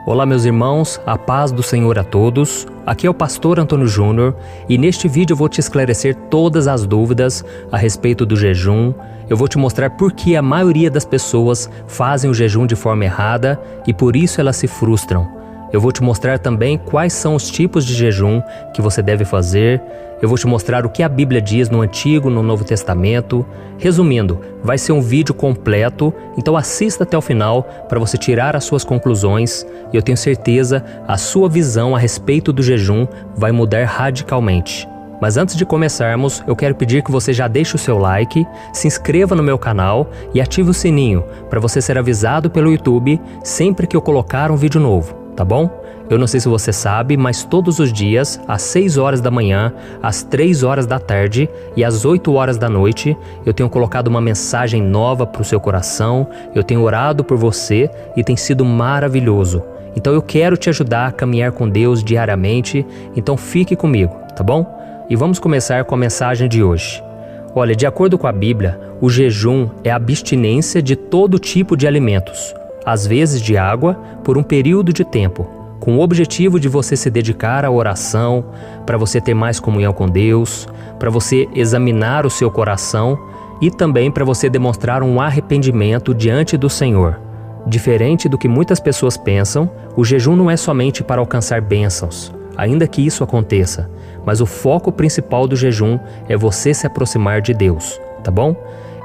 Olá meus irmãos, a paz do Senhor a todos. Aqui é o pastor Antônio Júnior e neste vídeo eu vou te esclarecer todas as dúvidas a respeito do jejum. Eu vou te mostrar por que a maioria das pessoas fazem o jejum de forma errada e por isso elas se frustram. Eu vou te mostrar também quais são os tipos de jejum que você deve fazer. Eu vou te mostrar o que a Bíblia diz no Antigo e no Novo Testamento. Resumindo, vai ser um vídeo completo, então assista até o final para você tirar as suas conclusões. E eu tenho certeza, a sua visão a respeito do jejum vai mudar radicalmente. Mas antes de começarmos, eu quero pedir que você já deixe o seu like, se inscreva no meu canal e ative o sininho para você ser avisado pelo YouTube sempre que eu colocar um vídeo novo. Tá bom? Eu não sei se você sabe, mas todos os dias, às 6 horas da manhã, às 3 horas da tarde e às 8 horas da noite, eu tenho colocado uma mensagem nova para o seu coração, eu tenho orado por você e tem sido maravilhoso. Então eu quero te ajudar a caminhar com Deus diariamente, então fique comigo, tá bom? E vamos começar com a mensagem de hoje. Olha, de acordo com a Bíblia, o jejum é a abstinência de todo tipo de alimentos, às vezes de água, por um período de tempo, com o objetivo de você se dedicar à oração, para você ter mais comunhão com Deus, para você examinar o seu coração e também para você demonstrar um arrependimento diante do Senhor. Diferente do que muitas pessoas pensam, o jejum não é somente para alcançar bênçãos, ainda que isso aconteça, mas o foco principal do jejum é você se aproximar de Deus, tá bom?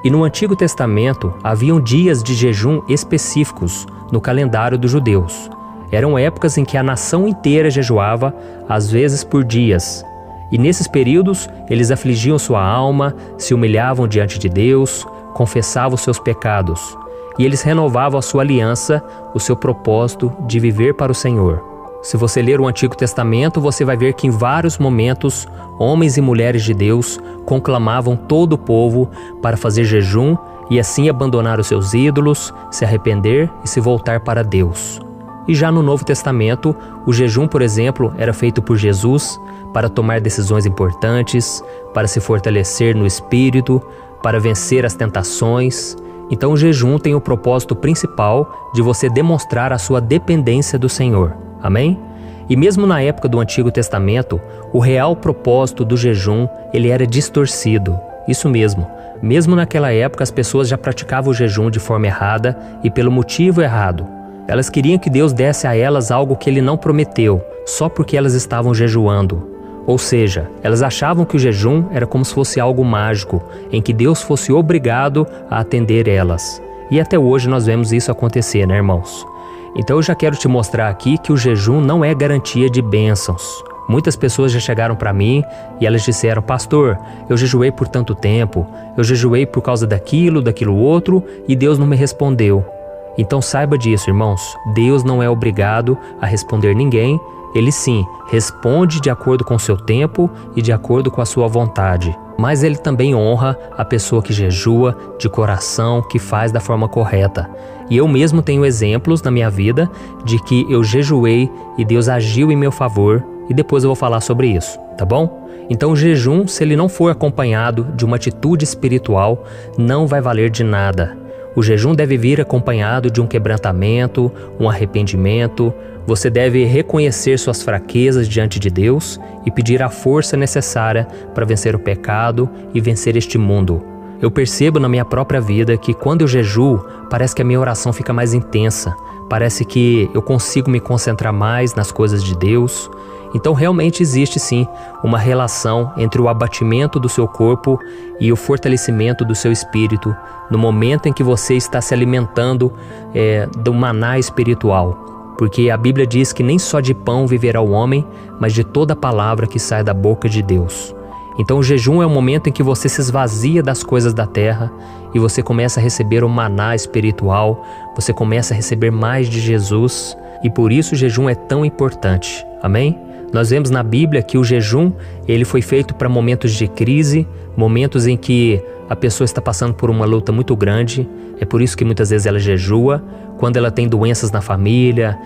E no Antigo Testamento, haviam dias de jejum específicos no calendário dos judeus. Eram épocas em que a nação inteira jejuava, às vezes por dias. E nesses períodos, eles afligiam sua alma, se humilhavam diante de Deus, confessavam seus pecados. E eles renovavam a sua aliança, o seu propósito de viver para o Senhor. Se você ler o Antigo Testamento, você vai ver que em vários momentos, homens e mulheres de Deus conclamavam todo o povo para fazer jejum e assim abandonar os seus ídolos, se arrepender e se voltar para Deus. E já no Novo Testamento, o jejum, por exemplo, era feito por Jesus para tomar decisões importantes, para se fortalecer no espírito, para vencer as tentações. Então o jejum tem o propósito principal de você demonstrar a sua dependência do Senhor. Amém? E mesmo na época do Antigo Testamento, o real propósito do jejum, ele era distorcido. Isso mesmo. Mesmo naquela época, as pessoas já praticavam o jejum de forma errada e pelo motivo errado. Elas queriam que Deus desse a elas algo que Ele não prometeu, só porque elas estavam jejuando. Ou seja, elas achavam que o jejum era como se fosse algo mágico, em que Deus fosse obrigado a atender elas. E até hoje nós vemos isso acontecer, né, irmãos? Então eu já quero te mostrar aqui que o jejum não é garantia de bênçãos. Muitas pessoas já chegaram para mim e elas disseram: pastor, eu jejuei por tanto tempo, eu jejuei por causa daquilo outro e Deus não me respondeu. Então saiba disso, irmãos, Deus não é obrigado a responder ninguém, Ele sim responde de acordo com o seu tempo e de acordo com a sua vontade. Mas Ele também honra a pessoa que jejua de coração, que faz da forma correta. E eu mesmo tenho exemplos na minha vida de que eu jejuei e Deus agiu em meu favor, e depois eu vou falar sobre isso, tá bom? Então o jejum, se ele não for acompanhado de uma atitude espiritual, não vai valer de nada. O jejum deve vir acompanhado de um quebrantamento, um arrependimento. Você deve reconhecer suas fraquezas diante de Deus e pedir a força necessária para vencer o pecado e vencer este mundo. Eu percebo na minha própria vida que quando eu jejuo, parece que a minha oração fica mais intensa. Parece que eu consigo me concentrar mais nas coisas de Deus. Então realmente existe sim uma relação entre o abatimento do seu corpo e o fortalecimento do seu espírito no momento em que você está se alimentando do maná espiritual. Porque a Bíblia diz que nem só de pão viverá o homem, mas de toda palavra que sai da boca de Deus. Então o jejum é o momento em que você se esvazia das coisas da terra e você começa a receber o maná espiritual, você começa a receber mais de Jesus e por isso o jejum é tão importante. Amém? Nós vemos na Bíblia que o jejum ele foi feito para momentos de crise, momentos em que a pessoa está passando por uma luta muito grande. É por isso que muitas vezes ela jejua, quando ela tem doenças na família,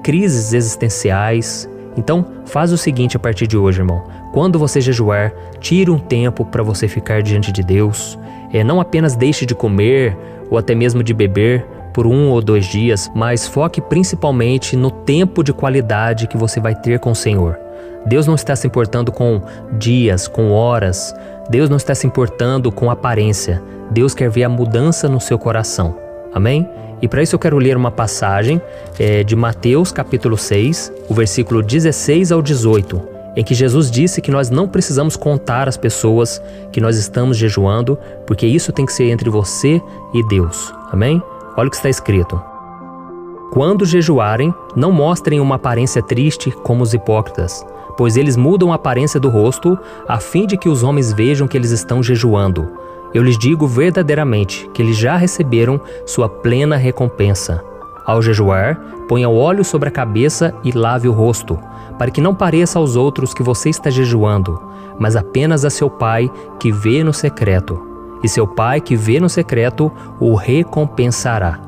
crises existenciais. Então faz o seguinte a partir de hoje, irmão. Quando você jejuar, tire um tempo para você ficar diante de Deus. Não apenas deixe de comer ou até mesmo de beber, por 1 ou 2 dias, mas foque principalmente no tempo de qualidade que você vai ter com o Senhor. Deus não está se importando com dias, com horas. Deus não está se importando com aparência. Deus quer ver a mudança no seu coração. Amém? E para isso eu quero ler uma passagem de Mateus capítulo 6, o versículo 16 ao 18, em que Jesus disse que nós não precisamos contar as pessoas que nós estamos jejuando, porque isso tem que ser entre você e Deus. Amém? Olha o que está escrito. Quando jejuarem, não mostrem uma aparência triste como os hipócritas, pois eles mudam a aparência do rosto, a fim de que os homens vejam que eles estão jejuando. Eu lhes digo verdadeiramente que eles já receberam sua plena recompensa. Ao jejuar, ponha o óleo sobre a cabeça e lave o rosto, para que não pareça aos outros que você está jejuando, mas apenas a seu Pai que vê no secreto. E seu Pai que vê no secreto o recompensará.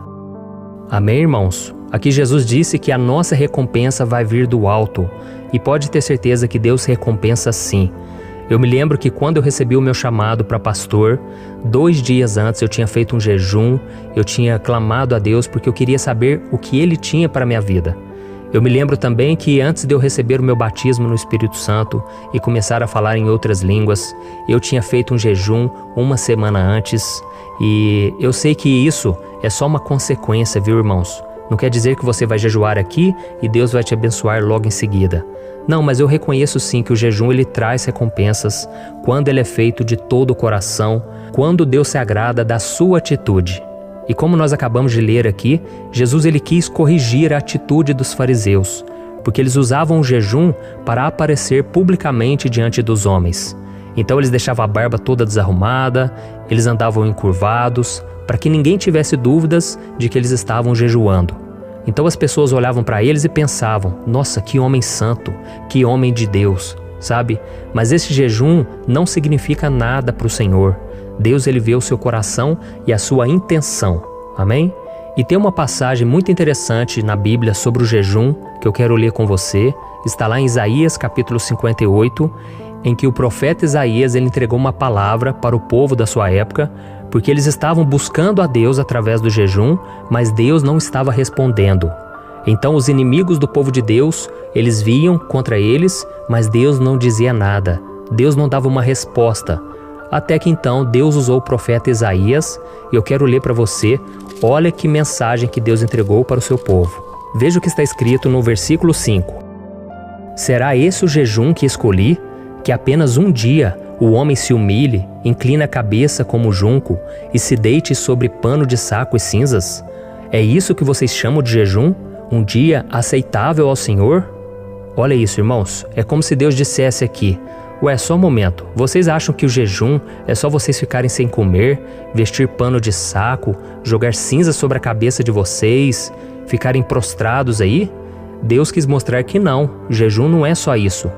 Amém, irmãos? Aqui Jesus disse que a nossa recompensa vai vir do alto, e pode ter certeza que Deus recompensa sim. Eu me lembro que quando eu recebi o meu chamado para pastor, 2 dias antes eu tinha feito um jejum, eu tinha clamado a Deus porque eu queria saber o que Ele tinha para a minha vida. Eu me lembro também que antes de eu receber o meu batismo no Espírito Santo e começar a falar em outras línguas, eu tinha feito um jejum 1 semana antes, e eu sei que isso é só uma consequência, viu, irmãos? Não quer dizer que você vai jejuar aqui e Deus vai te abençoar logo em seguida. Não, mas eu reconheço sim que o jejum ele traz recompensas quando ele é feito de todo o coração, quando Deus se agrada da sua atitude. E como nós acabamos de ler aqui, Jesus ele quis corrigir a atitude dos fariseus, porque eles usavam o jejum para aparecer publicamente diante dos homens. Então eles deixavam a barba toda desarrumada, eles andavam encurvados, para que ninguém tivesse dúvidas de que eles estavam jejuando. Então as pessoas olhavam para eles e pensavam, nossa, que homem santo, que homem de Deus, sabe? Mas esse jejum não significa nada para o Senhor. Deus ele vê o seu coração e a sua intenção, amém? E tem uma passagem muito interessante na Bíblia sobre o jejum que eu quero ler com você. Está lá em Isaías capítulo 58, em que o profeta Isaías ele entregou uma palavra para o povo da sua época, porque eles estavam buscando a Deus através do jejum, mas Deus não estava respondendo. Então os inimigos do povo de Deus, eles vinham contra eles, mas Deus não dizia nada. Deus não dava uma resposta. Até que então Deus usou o profeta Isaías, e eu quero ler para você, olha que mensagem que Deus entregou para o seu povo. Veja o que está escrito no versículo 5. Será esse o jejum que escolhi? Que apenas um dia o homem se humilhe, incline a cabeça como junco e se deite sobre pano de saco e cinzas? É isso que vocês chamam de jejum? Um dia aceitável ao Senhor? Olha isso, irmãos, é como se Deus dissesse aqui, ué, só um momento, vocês acham que o jejum é só vocês ficarem sem comer, vestir pano de saco, jogar cinza sobre a cabeça de vocês, ficarem prostrados aí? Deus quis mostrar que não, jejum não é só isso.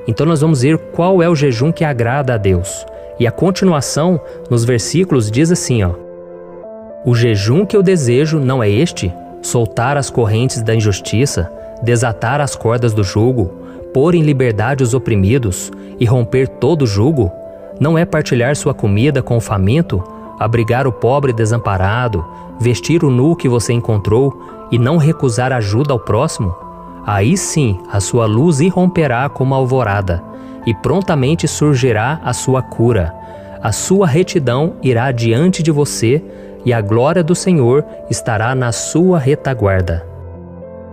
Então nós vamos ver qual é o jejum que agrada a Deus. E a continuação, nos versículos, diz assim, ó. O jejum que eu desejo não é este? Soltar as correntes da injustiça, desatar as cordas do jugo, pôr em liberdade os oprimidos e romper todo o jugo? Não é partilhar sua comida com o faminto, abrigar o pobre desamparado, vestir o nu que você encontrou e não recusar ajuda ao próximo? Aí sim a sua luz irromperá como a alvorada, e prontamente surgirá a sua cura. A sua retidão irá diante de você, e a glória do Senhor estará na sua retaguarda.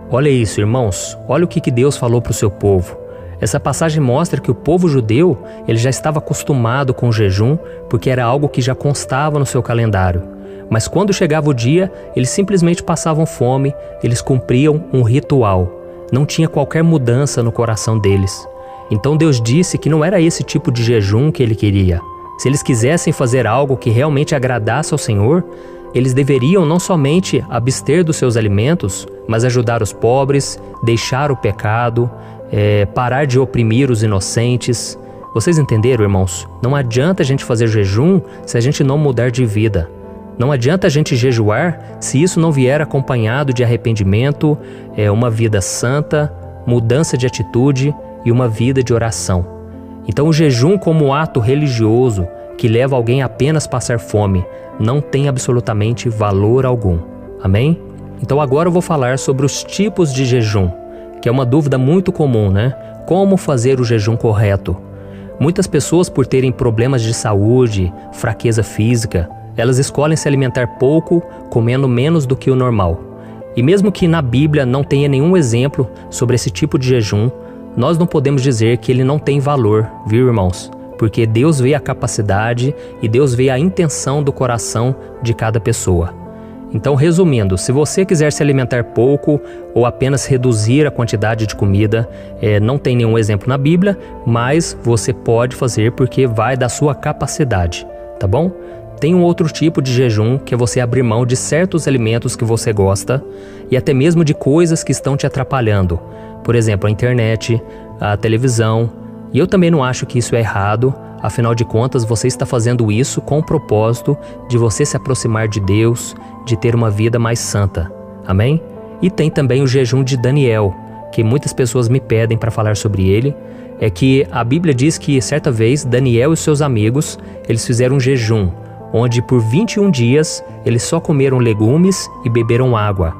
Olha isso, irmãos, olha o que Deus falou para o seu povo. Essa passagem mostra que o povo judeu ele já estava acostumado com o jejum, porque era algo que já constava no seu calendário. Mas quando chegava o dia, eles simplesmente passavam fome, eles cumpriam um ritual. Não tinha qualquer mudança no coração deles. Então Deus disse que não era esse tipo de jejum que Ele queria. Se eles quisessem fazer algo que realmente agradasse ao Senhor, eles deveriam não somente abster dos seus alimentos, mas ajudar os pobres, deixar o pecado, parar de oprimir os inocentes. Vocês entenderam, irmãos? Não adianta a gente fazer jejum se a gente não mudar de vida. Não adianta a gente jejuar se isso não vier acompanhado de arrependimento, uma vida santa, mudança de atitude e uma vida de oração. Então o jejum como ato religioso que leva alguém a apenas passar fome não tem absolutamente valor algum. Amém? Então agora eu vou falar sobre os tipos de jejum, que é uma dúvida muito comum, né? Como fazer o jejum correto? Muitas pessoas, por terem problemas de saúde, fraqueza física, elas escolhem se alimentar pouco, comendo menos do que o normal. E mesmo que na Bíblia não tenha nenhum exemplo sobre esse tipo de jejum, nós não podemos dizer que ele não tem valor, viu, irmãos? Porque Deus vê a capacidade e Deus vê a intenção do coração de cada pessoa. Então, resumindo, se você quiser se alimentar pouco ou apenas reduzir a quantidade de comida, não tem nenhum exemplo na Bíblia, mas você pode fazer porque vai da sua capacidade, tá bom? Tem um outro tipo de jejum, que é você abrir mão de certos alimentos que você gosta e até mesmo de coisas que estão te atrapalhando. Por exemplo, a internet, a televisão. E eu também não acho que isso é errado, afinal de contas você está fazendo isso com o propósito de você se aproximar de Deus, de ter uma vida mais santa. Amém? E tem também o jejum de Daniel, que muitas pessoas me pedem para falar sobre ele. É que a Bíblia diz que certa vez Daniel e seus amigos, eles fizeram um jejum, onde por 21 dias eles só comeram legumes e beberam água.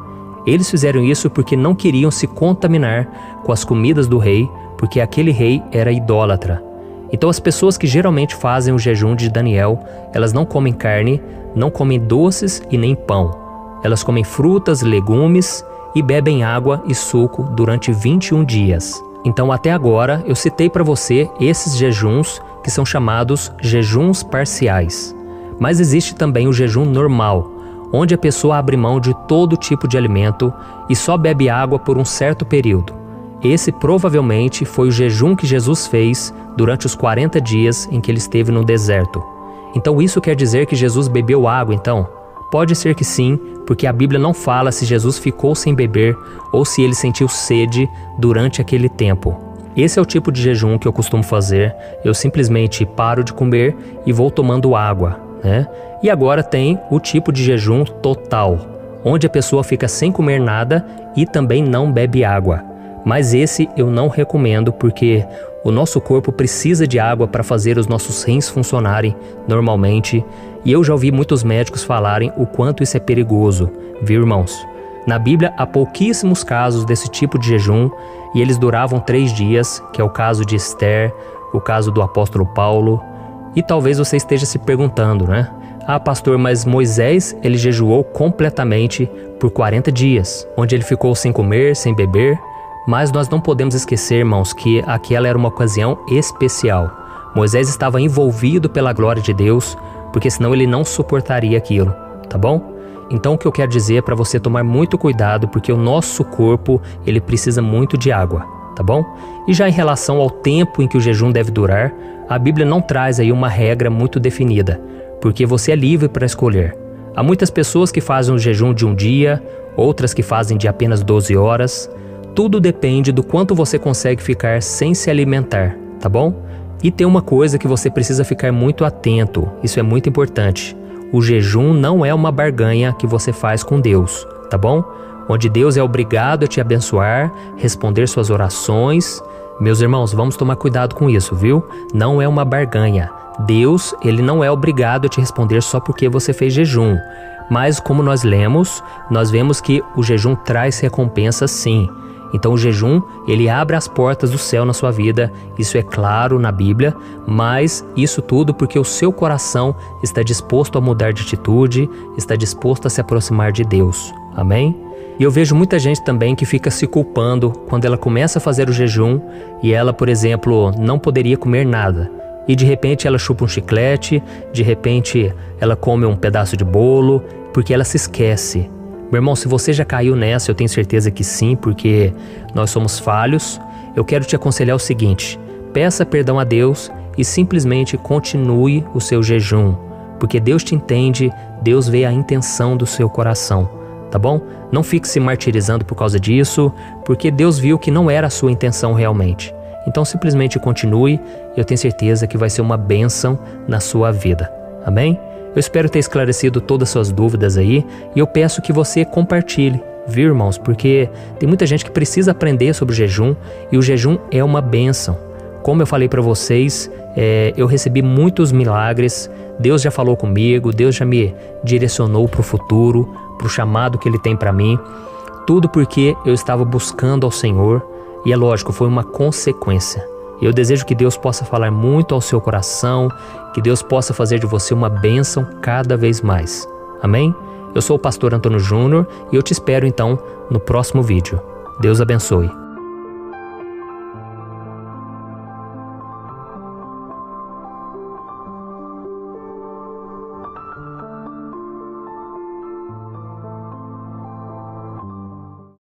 Eles fizeram isso porque não queriam se contaminar com as comidas do rei, porque aquele rei era idólatra. Então as pessoas que geralmente fazem o jejum de Daniel, elas não comem carne, não comem doces e nem pão. Elas comem frutas, legumes e bebem água e suco durante 21 dias. Então até agora eu citei para você esses jejuns que são chamados jejuns parciais. Mas existe também o jejum normal, onde a pessoa abre mão de todo tipo de alimento e só bebe água por um certo período. Esse provavelmente foi o jejum que Jesus fez durante os 40 dias em que ele esteve no deserto. Então isso quer dizer que Jesus bebeu água então? Pode ser que sim, porque a Bíblia não fala se Jesus ficou sem beber ou se ele sentiu sede durante aquele tempo. Esse é o tipo de jejum que eu costumo fazer. Eu simplesmente paro de comer e vou tomando água, né? E agora tem o tipo de jejum total, onde a pessoa fica sem comer nada e também não bebe água. Mas esse eu não recomendo porque o nosso corpo precisa de água para fazer os nossos rins funcionarem normalmente. E eu já ouvi muitos médicos falarem o quanto isso é perigoso, viu, irmãos? Na Bíblia há pouquíssimos casos desse tipo de jejum e eles duravam 3 dias, que é o caso de Esther, o caso do apóstolo Paulo. E talvez você esteja se perguntando, né? Ah, pastor, mas Moisés, ele jejuou completamente por 40 dias, onde ele ficou sem comer, sem beber. Mas nós não podemos esquecer, irmãos, que aquela era uma ocasião especial. Moisés estava envolvido pela glória de Deus, porque senão ele não suportaria aquilo, tá bom? Então o que eu quero dizer é para você tomar muito cuidado, porque o nosso corpo, ele precisa muito de água, tá bom? E já em relação ao tempo em que o jejum deve durar, a Bíblia não traz aí uma regra muito definida, porque você é livre para escolher. Há muitas pessoas que fazem o jejum de um dia, outras que fazem de apenas 12 horas. Tudo depende do quanto você consegue ficar sem se alimentar, tá bom? E tem uma coisa que você precisa ficar muito atento, isso é muito importante. O jejum não é uma barganha que você faz com Deus, tá bom? Onde Deus é obrigado a te abençoar, responder suas orações. Meus irmãos, vamos tomar cuidado com isso, viu? Não é uma barganha. Deus, ele não é obrigado a te responder só porque você fez jejum. Mas como nós lemos, nós vemos que o jejum traz recompensa sim. Então o jejum, ele abre as portas do céu na sua vida, isso é claro na Bíblia, mas isso tudo porque o seu coração está disposto a mudar de atitude, está disposto a se aproximar de Deus. Amém? E eu vejo muita gente também que fica se culpando quando ela começa a fazer o jejum e ela, por exemplo, não poderia comer nada. E de repente ela chupa um chiclete, de repente ela come um pedaço de bolo, porque ela se esquece. Meu irmão, se você já caiu nessa, eu tenho certeza que sim, porque nós somos falhos. Eu quero te aconselhar o seguinte: peça perdão a Deus e simplesmente continue o seu jejum, porque Deus te entende, Deus vê a intenção do seu coração, tá bom? Não fique se martirizando por causa disso, porque Deus viu que não era a sua intenção realmente. Então simplesmente continue, eu tenho certeza que vai ser uma bênção na sua vida. Amém? Eu espero ter esclarecido todas as suas dúvidas aí e eu peço que você compartilhe, viu, irmãos? Porque tem muita gente que precisa aprender sobre o jejum e o jejum é uma bênção. Como eu falei para vocês, eu recebi muitos milagres, Deus já falou comigo, Deus já me direcionou para o futuro, para o chamado que Ele tem para mim. Tudo porque eu estava buscando ao Senhor e é lógico, foi uma consequência. Eu desejo que Deus possa falar muito ao seu coração, que Deus possa fazer de você uma bênção cada vez mais. Amém? Eu sou o pastor Antônio Júnior e eu te espero então no próximo vídeo. Deus abençoe.